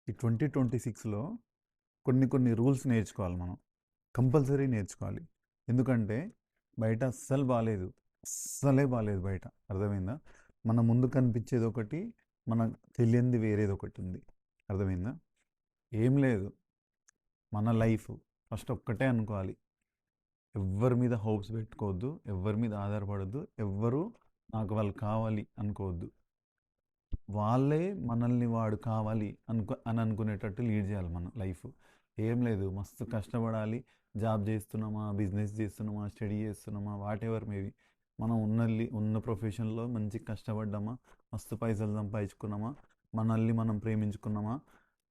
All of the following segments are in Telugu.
ఈ 2026లో కొన్ని రూల్స్ నేర్చుకోవాలి మనం. కంపల్సరీ నేర్చుకోవాలి. ఎందుకంటే బయట అస్సలు బాలేదు. అస్సలే బాలేదు బయట. అర్థమైందా? మన ముందు కనిపించేది ఒకటి, మనకు తెలియంది వేరేది ఒకటి ఉంది. అర్థమైందా? ఏం లేదు. మన లైఫ్ ఫస్ట్ ఒక్కటే అనుకోవాలి. ఎవ్వరి మీద హోప్స్ పెట్టుకోవద్దు, ఎవ్వరి మీద ఆధారపడద్దు, ఎవ్వరు నాకు వాళ్ళు కావాలి అనుకోవద్దు. వాళ్ళే మనల్ని వాడు కావాలి అని అనుకునేటట్టు లీడ్ చేయాలి మన లైఫ్. ఏం లేదు, మస్తు కష్టపడాలి. జాబ్ చేస్తున్నామా, బిజినెస్ చేస్తున్నామా, స్టడీ చేస్తున్నామా, వాట్ ఎవర్ మేబీ, మనం ఉన్న ప్రొఫెషన్లో మంచి కష్టపడ్డామా, మస్తు పైసలు సంపాదించుకున్నామా, మనల్ని మనం ప్రేమించుకున్నామా,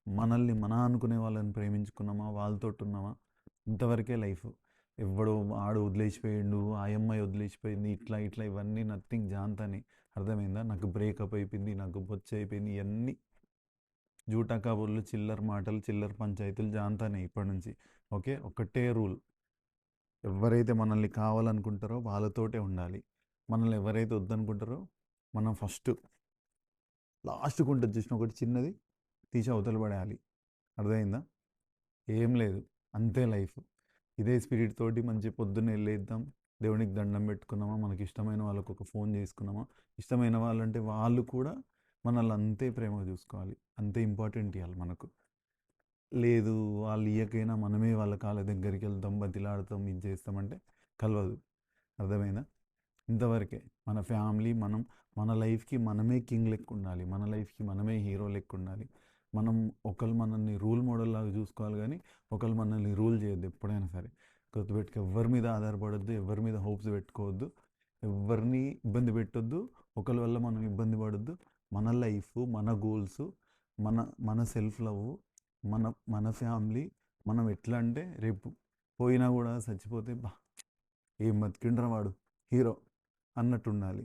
మనల్ని అనుకునే వాళ్ళని ప్రేమించుకున్నామా, వాళ్ళతో ఉన్నామా, ఇంతవరకే లైఫ్. ఎవడో ఆడు వదిలేసిపోయిండు, ఆ అమ్మాయి వదిలేసిపోయింది, ఇట్లా ఇట్లా ఇవన్నీ నథింగ్ జాంతని. అర్థమైందా? నాకు బ్రేకప్ అయిపోయింది, నాకు బొచ్చ అయిపోయింది, ఇవన్నీ జూటా కబుర్లు, చిల్లర మాటలు, చిల్లర పంచాయతీలు జాంతానే ఇప్పటి నుంచి. ఓకే, ఒకటే రూల్. ఎవరైతే మనల్ని కావాలనుకుంటారో వాళ్ళతోటే ఉండాలి. మనల్ని ఎవరైతే వద్దనుకుంటారో మనం ఫస్ట్ లాస్ట్కి ఉంటుంది చూసిన ఒకటి చిన్నది తీసి అవతల పడేయాలి. అర్థమైందా? ఏం లేదు, అంతే లైఫ్. ఇదే స్పిరిట్ తోటి మంచి పొద్దున్నే లేద్దాం, దేవునికి దండం పెట్టుకున్నామా, మనకి ఇష్టమైన వాళ్ళకు ఒక ఫోన్ చేసుకున్నామా. ఇష్టమైన వాళ్ళంటే వాళ్ళు కూడా మనల్ని అంతే ప్రేమగా చూసుకోవాలి, అంతే ఇంపార్టెంట్ ఇవ్వాలి మనకు. లేదు, వాళ్ళు ఇయ్యకైనా మనమే వాళ్ళ కాళ్ళ దగ్గరికి వెళ్తాం, బతిలాడతాం, ఇది చేస్తామంటే కలవదు. అర్థమైందా? ఇంతవరకే. మన ఫ్యామిలీ, మన లైఫ్కి మనమే కింగ్ లెక్క ఉండాలి, మన లైఫ్కి మనమే హీరో లెక్క ఉండాలి. మనం ఒకళ్ళు మనల్ని రూల్ మోడల్ లాగా చూసుకోవాలి, కానీ ఒకళ్ళు మనల్ని రూల్ చేయొద్దు ఎప్పుడైనా సరే. గుర్తుపెట్టుకు, ఎవరి మీద ఆధారపడొద్దు, ఎవరి మీద హోప్స్ పెట్టుకోవద్దు, ఎవరిని ఇబ్బంది పెట్టొద్దు, ఒకరి వల్ల మనం ఇబ్బంది పడొద్దు. మన లైఫ్, మన గోల్స్, మన మన సెల్ఫ్ లవ్, మన మన ఫ్యామిలీ. మనం ఎట్లా అంటే రేపు పోయినా కూడా చచ్చిపోతే బా, ఏం బతికిండ్రా వాడు, హీరో అన్నట్టు ఉండాలి.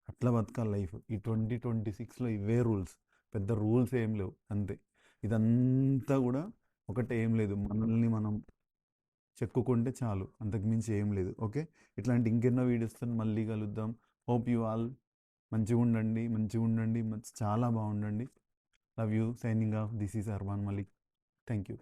అట్లా బతకాలి లైఫ్. ఈ 2026లో ఇవే రూల్స్. పెద్ద రూల్స్ ఏం లేవు, అంతే. ఇదంతా కూడా ఒకటే, ఏం లేదు, మనల్ని మనం చెక్కుకుంటే చాలు, అంతకుమించి ఏం లేదు. ఓకే, ఇట్లాంటి ఇంకెన్నో వీడియోస్తో మళ్ళీ కలుద్దాం. హోప్ యూ ఆల్ మంచిగా ఉండండి, మంచిగా ఉండండి, చాలా బాగుండండి. Love you. Signing off. This is Arman Malik. Thank you.